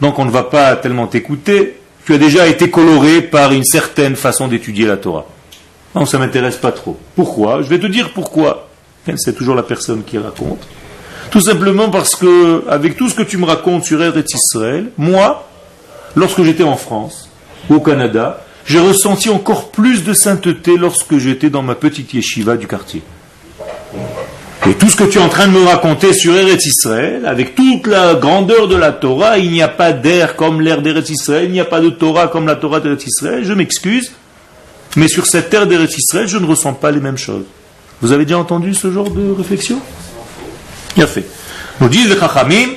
donc on ne va pas tellement t'écouter, tu as déjà été coloré par une certaine façon d'étudier la Torah. Non, ça ne m'intéresse pas trop. Pourquoi? Je vais te dire pourquoi. C'est toujours la personne qui raconte. Tout simplement parce que, avec tout ce que tu me racontes sur Eretz Israël, moi, lorsque j'étais en France, ou au Canada, j'ai ressenti encore plus de sainteté lorsque j'étais dans ma petite yeshiva du quartier. Et tout ce que tu es en train de me raconter sur Eretz Israël, avec toute la grandeur de la Torah, il n'y a pas d'air comme l'air d'Eretz Israël, il n'y a pas de Torah comme la Torah d'Eretz Israël, je m'excuse, mais sur cette terre d'Eretz Israël, je ne ressens pas les mêmes choses. Vous avez déjà entendu ce genre de réflexion? Bien fait. Nous disent les Chachamim,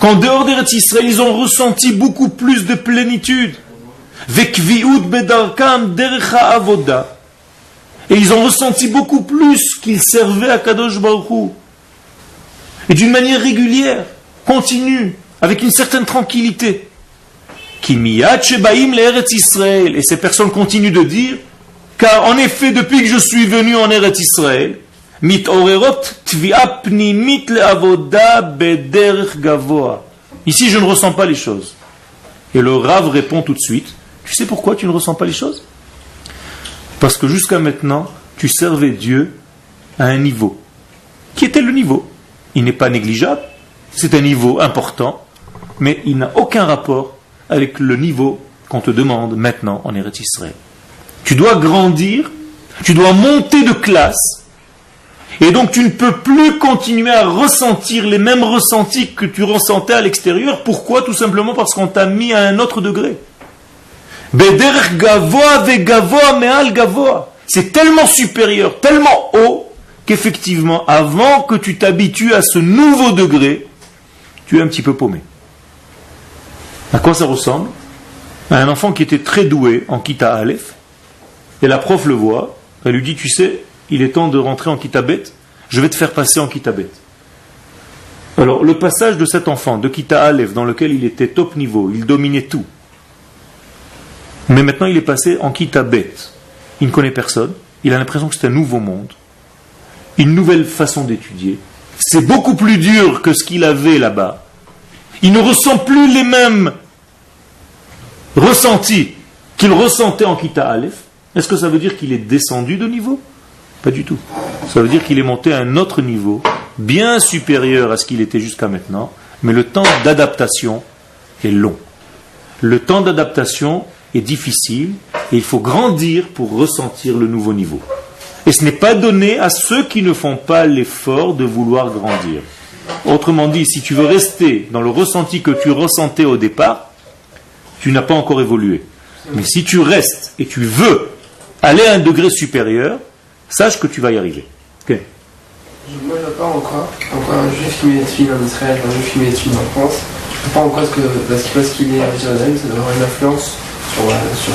qu'en dehors d'Eretz Israël, ils ont ressenti beaucoup plus de plénitude. Et ils ont ressenti beaucoup plus qu'ils servaient à Kadosh Baruch Hu. Et d'une manière régulière, continue, avec une certaine tranquillité. Et ces personnes continuent de dire, car en effet, depuis que je suis venu en Eretz Israël, ici je ne ressens pas les choses. Et le Rav répond tout de suite, tu sais pourquoi tu ne ressens pas les choses? Parce que jusqu'à maintenant, tu servais Dieu à un niveau. Qui était le niveau? Il n'est pas négligeable, c'est un niveau important, mais il n'a aucun rapport avec le niveau qu'on te demande maintenant en Eretz Israël. Tu dois grandir, tu dois monter de classe, et donc tu ne peux plus continuer à ressentir les mêmes ressentis que tu ressentais à l'extérieur. Pourquoi? Tout simplement parce qu'on t'a mis à un autre degré. Bederech gavoa ve gavoa me'al gavoa. C'est tellement supérieur, tellement haut, qu'effectivement, avant que tu t'habitues à ce nouveau degré, tu es un petit peu paumé. À quoi ça ressemble? À un enfant qui était très doué en Kita Aleph, et la prof le voit, elle lui dit, tu sais, il est temps de rentrer en Kita Bet, je vais te faire passer en Kita Bet. Alors, le passage de cet enfant, de Kita Aleph, dans lequel il était top niveau, il dominait tout, mais maintenant il est passé en Kita Bet, il ne connaît personne, il a l'impression que c'est un nouveau monde, une nouvelle façon d'étudier, c'est beaucoup plus dur que ce qu'il avait là-bas, il ne ressent plus les mêmes ressentis qu'il ressentait en Kita Aleph. Est-ce que ça veut dire qu'il est descendu de niveau? Pas du tout. Ça veut dire qu'il est monté à un autre niveau, bien supérieur à ce qu'il était jusqu'à maintenant, mais le temps d'adaptation est long. Le temps d'adaptation est difficile, et il faut grandir pour ressentir le nouveau niveau. Et ce n'est pas donné à ceux qui ne font pas l'effort de vouloir grandir. Autrement dit, si tu veux rester dans le ressenti que tu ressentais au départ, tu n'as pas encore évolué. Mais si tu restes et tu veux aller à un degré supérieur, sache que tu vas y arriver. Okay. Moi, je ne vois pas encore un juif qui met des filles en Israël, un juif qui met des filles en France. Je ne vois pas encore parce qu'il est à Jérusalem, ça doit avoir une influence sur...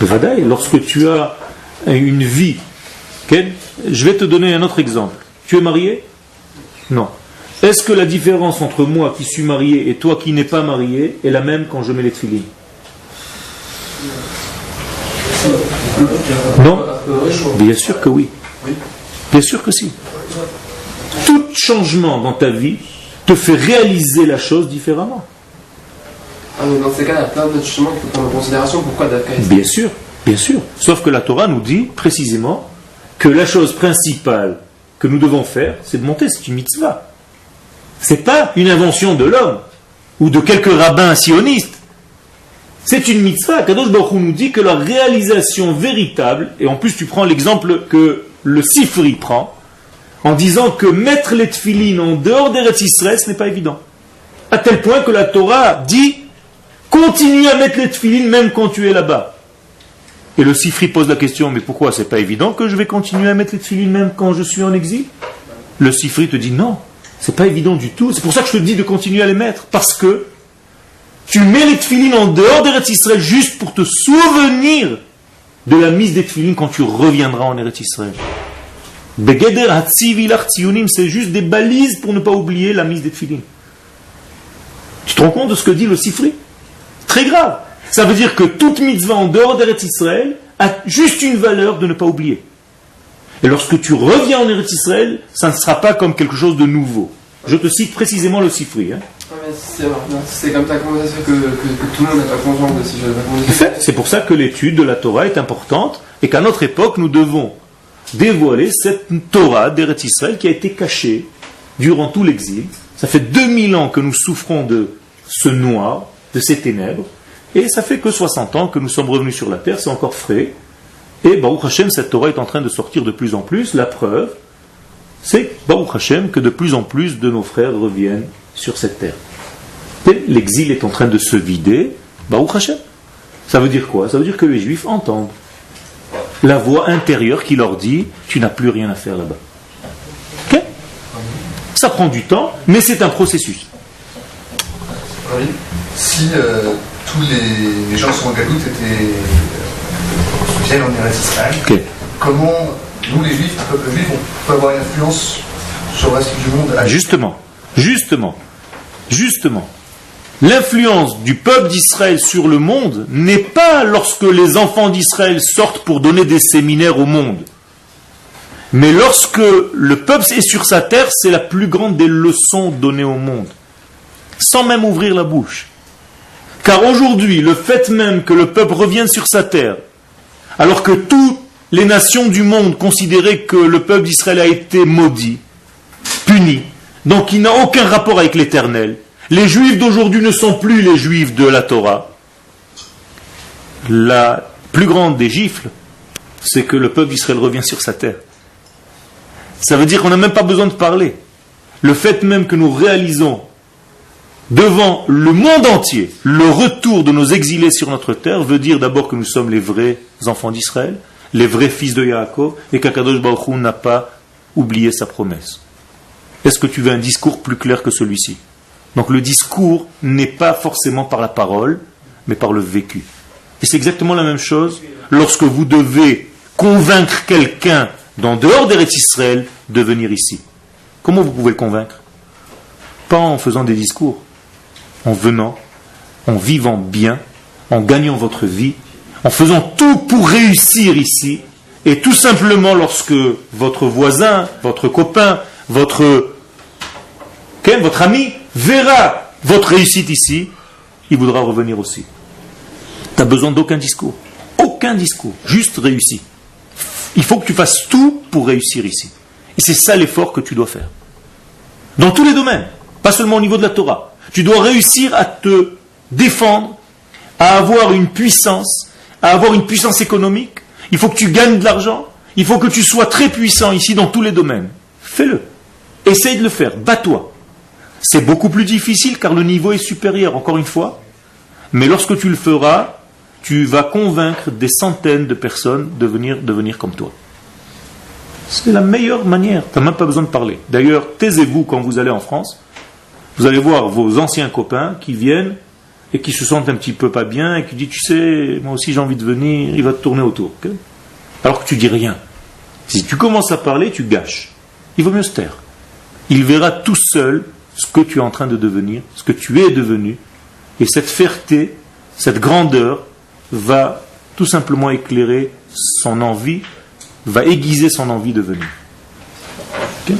Bevadaï. Lorsque tu as une vie, okay, je vais te donner un autre exemple. Tu es marié? Non. Est-ce que la différence entre moi qui suis marié et toi qui n'es pas marié est la même quand je mets les tefilines? Non? Bien sûr que oui. Bien sûr que si. Tout changement dans ta vie te fait réaliser la chose différemment. Ah, mais dans ces cas, il y a plein d'autres changements qu'il faut prendre en considération. Pourquoi Dafka? Bien sûr, bien sûr. Sauf que la Torah nous dit précisément que la chose principale que nous devons faire, c'est de monter, c'est une mitzvah. C'est pas une invention de l'homme ou de quelques rabbins sionistes. C'est une mitzvah. Kadosh Baruch Hu nous dit que la réalisation véritable, et en plus tu prends l'exemple que le Sifri prend, en disant que mettre les tefilines en dehors d'Eretz Israël, ce n'est pas évident. À tel point que la Torah dit continue à mettre les tefilines même quand tu es là-bas. Et le Sifri pose la question, mais pourquoi c'est pas évident que je vais continuer à mettre les tefilines même quand je suis en exil? Le Sifri te dit non, c'est pas évident du tout. C'est pour ça que je te dis de continuer à les mettre. Parce que tu mets les tefilines en dehors d'Eretz Israël juste pour te souvenir de la mise des tefilines quand tu reviendras en Eretz Israël. Begeder hatzivil tzionim, c'est juste des balises pour ne pas oublier la mise des tefilines. Tu te rends compte de ce que dit le Sifri? Très grave. Ça veut dire que toute mitzvah en dehors d'Eretz Israël a juste une valeur de ne pas oublier. Et lorsque tu reviens en Eretz Israël, ça ne sera pas comme quelque chose de nouveau. Je te cite précisément le Sifri. C'est comme ça, comment ça se fait que tout le monde n'est pas conscient de ces choses? C'est pour ça que l'étude de la Torah est importante et qu'à notre époque, nous devons dévoiler cette Torah d'Eretz Israël qui a été cachée durant tout l'exil. Ça fait 2000 ans que nous souffrons de ce noir, de ces ténèbres, et ça fait que 60 ans que nous sommes revenus sur la terre, c'est encore frais. Et Baruch Hashem, cette Torah est en train de sortir de plus en plus. La preuve, c'est Baruch Hashem que de plus en plus de nos frères reviennent sur cette terre. Et l'exil est en train de se vider, Baruch Hashem. Ça veut dire quoi? Ça veut dire que les Juifs entendent la voix intérieure qui leur dit « tu n'as plus rien à faire là-bas ». Okay? Ça prend du temps, mais c'est un processus. Oui. Si tous les gens qui sont en Galoute viennent en Eretz Israël, okay, comment nous les Juifs, le peuple juif, on peut avoir une influence sur le reste du monde? Justement. L'influence du peuple d'Israël sur le monde n'est pas lorsque les enfants d'Israël sortent pour donner des séminaires au monde. Mais lorsque le peuple est sur sa terre, c'est la plus grande des leçons données au monde. Sans même ouvrir la bouche. Car aujourd'hui, le fait même que le peuple revienne sur sa terre, alors que toutes les nations du monde considéraient que le peuple d'Israël a été maudit, puni, donc il n'a aucun rapport avec l'Éternel. Les Juifs d'aujourd'hui ne sont plus les Juifs de la Torah. La plus grande des gifles, c'est que le peuple d'Israël revient sur sa terre. Ça veut dire qu'on n'a même pas besoin de parler. Le fait même que nous réalisons devant le monde entier le retour de nos exilés sur notre terre veut dire d'abord que nous sommes les vrais enfants d'Israël, les vrais fils de Yaakov, et qu'Akadosh Baruch Hu n'a pas oublié sa promesse. Est-ce que tu veux un discours plus clair que celui-ci? Donc le discours n'est pas forcément par la parole, mais par le vécu. Et c'est exactement la même chose lorsque vous devez convaincre quelqu'un d'en dehors d'Eretz Israël de venir ici. Comment vous pouvez le convaincre? Pas en faisant des discours, en venant, en vivant bien, en gagnant votre vie, en faisant tout pour réussir ici, et tout simplement lorsque votre voisin, votre copain, votre ami verra votre réussite ici, il voudra revenir aussi. Tu n'as besoin d'aucun discours. Aucun discours. Juste réussi. Il faut que tu fasses tout pour réussir ici. Et c'est ça l'effort que tu dois faire. Dans tous les domaines. Pas seulement au niveau de la Torah. Tu dois réussir à te défendre, à avoir une puissance économique. Il faut que tu gagnes de l'argent. Il faut que tu sois très puissant ici dans tous les domaines. Fais-le. Essaye de le faire. Bats-toi. C'est beaucoup plus difficile car le niveau est supérieur, encore une fois. Mais lorsque tu le feras, tu vas convaincre des centaines de personnes de venir comme toi. C'est la meilleure manière. Tu n'as même pas besoin de parler. D'ailleurs, taisez-vous quand vous allez en France. Vous allez voir vos anciens copains qui viennent et qui se sentent un petit peu pas bien et qui disent, tu sais, moi aussi j'ai envie de venir, il va te tourner autour. Okay? Alors que tu dis rien. Si tu commences à parler, tu gâches. Il vaut mieux se taire. Il verra tout seul ce que tu es en train de devenir, ce que tu es devenu, et cette fierté, cette grandeur va tout simplement éclairer son envie, va aiguiser son envie de venir. Okay?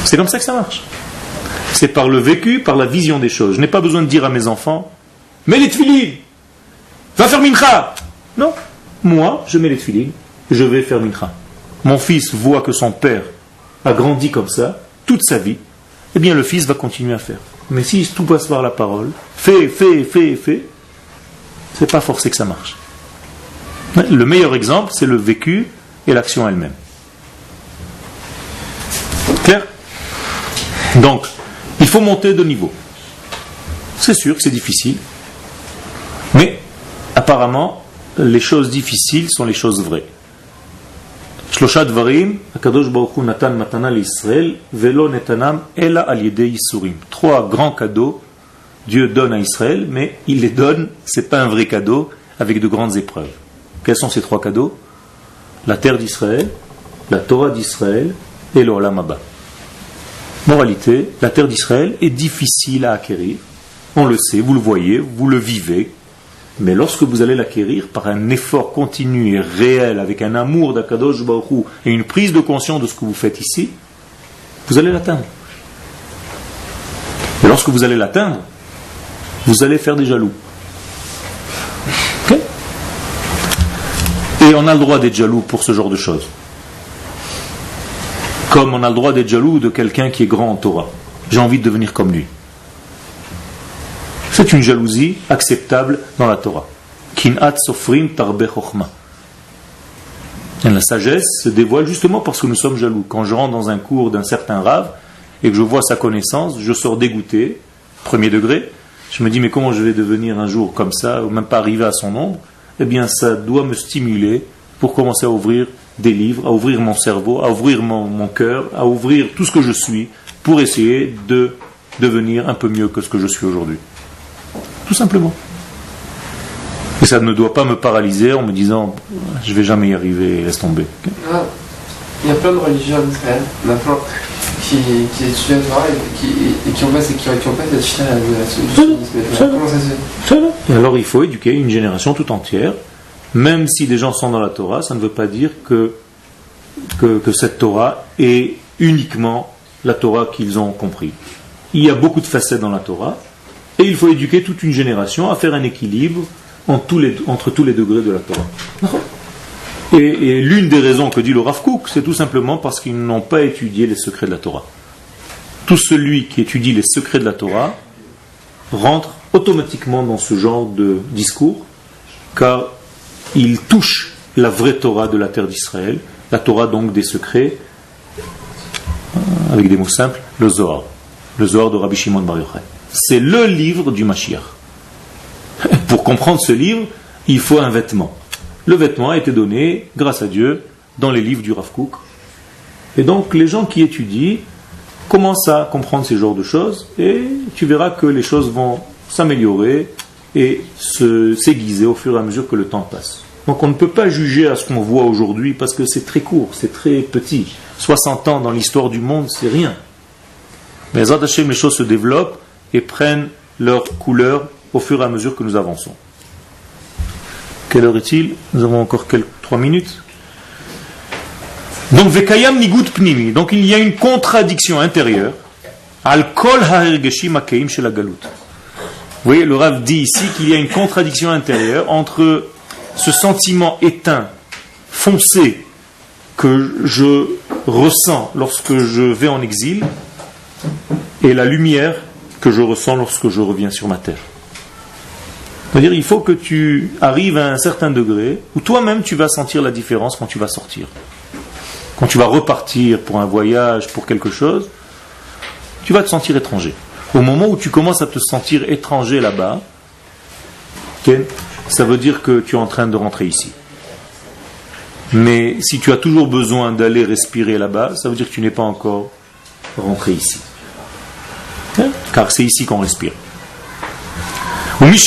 C'est comme ça que ça marche. C'est par le vécu, par la vision des choses. Je n'ai pas besoin de dire à mes enfants, mets les tefilines, va faire mincha. Non, moi je mets les tefilines, je vais faire mincha. Mon fils voit que son père a grandi comme ça, toute sa vie, eh bien le fils va continuer à faire. Mais si tout passe par la parole, fais, c'est pas forcé que ça marche. Le meilleur exemple, c'est le vécu et l'action elle-même. Clair? Donc, il faut monter de niveau. C'est sûr que c'est difficile, mais apparemment, les choses difficiles sont les choses vraies. Shlosha dvarim, Akadosh Baruch Hu natan matana l'Israël, velo netanam ela al yedei yisurim. 3 grands cadeaux Dieu donne à Israël, mais il les donne, c'est pas un vrai cadeau, avec de grandes épreuves. Quels sont ces 3 cadeaux? La terre d'Israël, la Torah d'Israël et le Olam Haba. Moralité, la terre d'Israël est difficile à acquérir. On le sait, vous le voyez, vous le vivez. Mais lorsque vous allez l'acquérir par un effort continu et réel, avec un amour d'Akadosh Baruch Hu et une prise de conscience de ce que vous faites ici, vous allez l'atteindre. Et lorsque vous allez l'atteindre, vous allez faire des jaloux. Okay? Et on a le droit d'être jaloux pour ce genre de choses. Comme on a le droit d'être jaloux de quelqu'un qui est grand en Torah. J'ai envie de devenir comme lui. C'est une jalousie acceptable dans la Torah. Kin'at sofrim tarbe chokhma. La sagesse se dévoile justement parce que nous sommes jaloux. Quand je rentre dans un cours d'un certain rave et que je vois sa connaissance, je sors dégoûté, premier degré. Je me dis, mais comment je vais devenir un jour comme ça, ou même pas arriver à son nombre? Eh bien, ça doit me stimuler pour commencer à ouvrir des livres, à ouvrir mon cerveau, à ouvrir mon cœur, à ouvrir tout ce que je suis, pour essayer de devenir un peu mieux que ce que je suis aujourd'hui. Tout simplement. Et ça ne doit pas me paralyser en me disant, je ne vais jamais y arriver, laisse tomber. Ah, il y a plein de religions en Israël, il y en a plein qui étudient la Torah et qui ont pas cette chaîne à la comment ça se fait? Et alors il faut éduquer une génération tout entière. Même si des gens sont dans la Torah, ça ne veut pas dire que cette Torah est uniquement la Torah qu'ils ont compris. Il y a beaucoup de facettes dans la Torah, et il faut éduquer toute une génération à faire un équilibre entre tous les degrés de la Torah. Et l'une des raisons que dit le Rav Kook, c'est tout simplement parce qu'ils n'ont pas étudié les secrets de la Torah. Tout celui qui étudie les secrets de la Torah rentre automatiquement dans ce genre de discours, car il touche la vraie Torah de la terre d'Israël, la Torah donc des secrets, avec des mots simples, le Zohar de Rabbi Shimon Bar Yochai. C'est le livre du Mashiach. Pour comprendre ce livre, il faut un vêtement. Le vêtement a été donné, grâce à Dieu, dans les livres du Rav Kook. Et donc les gens qui étudient commencent à comprendre ces genres de choses, et tu verras que les choses vont s'améliorer et s'aiguiser au fur et à mesure que le temps passe. Donc on ne peut pas juger à ce qu'on voit aujourd'hui parce que c'est très court, c'est très petit. 60 ans dans l'histoire du monde, c'est rien. Mais Zad Hashem, les choses se développent et prennent leur couleur au fur et à mesure que nous avançons. Quelle heure est-il? Nous avons encore 3 minutes. Donc Vekayam Nigut Pnimi. Donc il y a une contradiction intérieure. Al Kol Ha'ergeshim Akeim Shel Hagalut. Vous voyez, le Rav dit ici qu'il y a une contradiction intérieure entre ce sentiment éteint, foncé, que je ressens lorsque je vais en exil, et la lumière que je ressens lorsque je reviens sur ma terre. C'est-à-dire, il faut que tu arrives à un certain degré où toi-même tu vas sentir la différence quand tu vas sortir. Quand tu vas repartir pour un voyage, pour quelque chose, tu vas te sentir étranger. Au moment où tu commences à te sentir étranger là-bas, ça veut dire que tu es en train de rentrer ici. Mais si tu as toujours besoin d'aller respirer là-bas, ça veut dire que tu n'es pas encore rentré ici. Car c'est ici qu'on respire. Et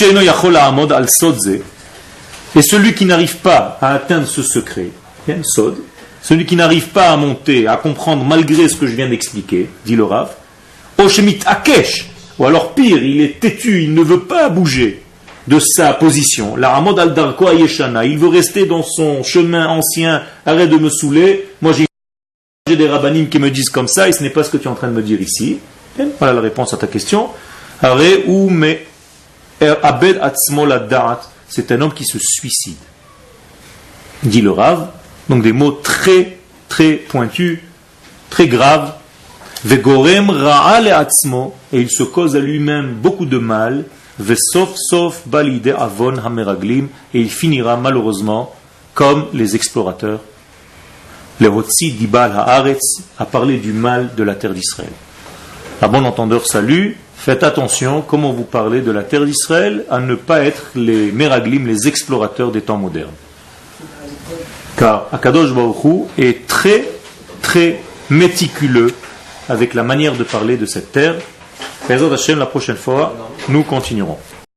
celui qui n'arrive pas à atteindre ce secret, celui qui n'arrive pas à monter, à comprendre malgré ce que je viens d'expliquer, dit le Rav, ou alors pire, il est têtu, il ne veut pas bouger de sa position. La Ramod al-Darko Ayeshana, il veut rester dans son chemin ancien, arrête de me saouler. Moi j'ai des rabbanim qui me disent comme ça, et ce n'est pas ce que tu es en train de me dire ici. Voilà la réponse à ta question. C'est un homme qui se suicide, dit le Rav. Donc des mots très très pointus, très graves. Vegorem ra'ale atzmo, et il se cause à lui-même beaucoup de mal. Vesof sof balide avon hameraglim, et il finira malheureusement comme les explorateurs Lehotzi dibal haaretz, à parler du mal de la terre d'Israël. À bon entendeur, salut. Faites attention, comment vous parlez de la terre d'Israël, à ne pas être les meraglim, les explorateurs des temps modernes. Car Akadosh Baruch Hu est très, très méticuleux avec la manière de parler de cette terre. Bezrat Hashem, la prochaine fois, nous continuerons.